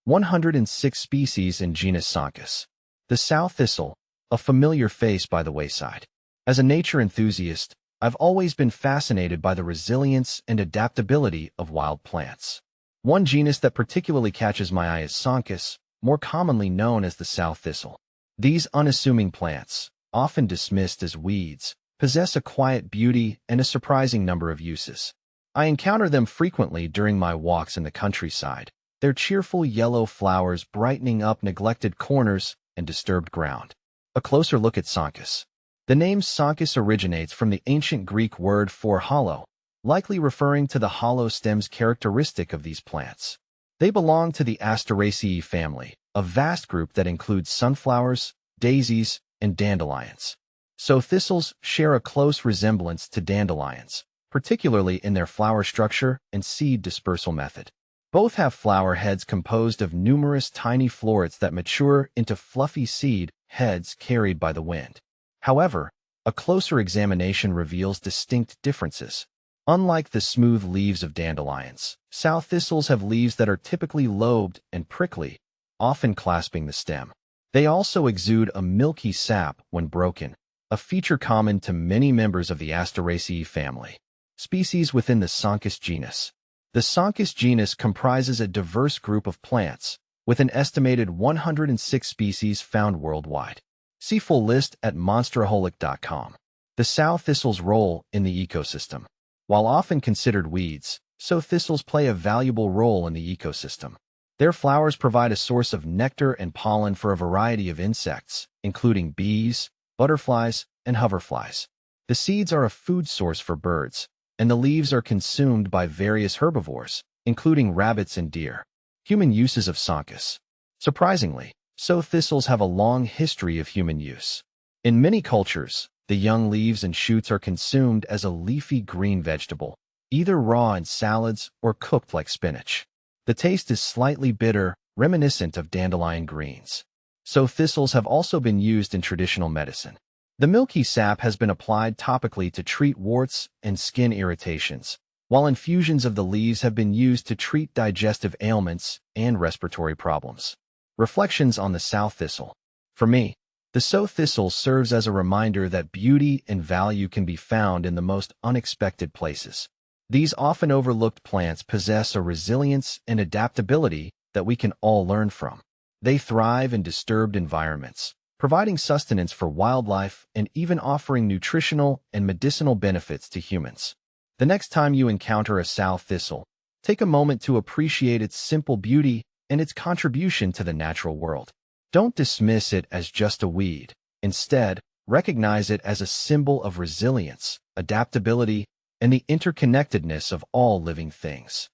106 species in genus Sonchus. The sow thistle, a familiar face by the wayside. As a nature enthusiast, I've always been fascinated by the resilience and adaptability of wild plants. One genus that particularly catches my eye is Sonchus, more commonly known as the sow thistle. These unassuming plants, often dismissed as weeds, possess a quiet beauty and a surprising number of uses. I encounter them frequently during my walks in the countryside, their cheerful yellow flowers brightening up neglected corners and disturbed ground. A closer look at Sonchus. The name Sonchus originates from the ancient Greek word for hollow, likely referring to the hollow stems characteristic of these plants. They belong to the Asteraceae family, a vast group that includes sunflowers, daisies, and dandelions. So thistles share a close resemblance to dandelions, particularly in their flower structure and seed dispersal method. Both have flower heads composed of numerous tiny florets that mature into fluffy seed heads carried by the wind. However, a closer examination reveals distinct differences. Unlike the smooth leaves of dandelions, sow thistles have leaves that are typically lobed and prickly, often clasping the stem. They also exude a milky sap when broken, a feature common to many members of the Asteraceae family. Species within the Sonchus genus. The Sonchus genus comprises a diverse group of plants, with an estimated 106 species found worldwide. See full list at monsteraholic.com. The sow thistle's role in the ecosystem. While often considered weeds, sow thistles play a valuable role in the ecosystem. Their flowers provide a source of nectar and pollen for a variety of insects, including bees, butterflies, and hoverflies. The seeds are a food source for birds, and the leaves are consumed by various herbivores, including rabbits and deer. Human uses of Sonchus. Surprisingly, sow thistles have a long history of human use. In many cultures, the young leaves and shoots are consumed as a leafy green vegetable, either raw in salads or cooked like spinach. The taste is slightly bitter, reminiscent of dandelion greens. Sow thistles have also been used in traditional medicine. The milky sap has been applied topically to treat warts and skin irritations, while infusions of the leaves have been used to treat digestive ailments and respiratory problems. Reflections on the sow thistle. For me, the sow thistle serves as a reminder that beauty and value can be found in the most unexpected places. These often overlooked plants possess a resilience and adaptability that we can all learn from. They thrive in disturbed environments, providing sustenance for wildlife and even offering nutritional and medicinal benefits to humans. The next time you encounter a sow thistle, take a moment to appreciate its simple beauty and its contribution to the natural world. Don't dismiss it as just a weed. Instead, recognize it as a symbol of resilience, adaptability, and the interconnectedness of all living things.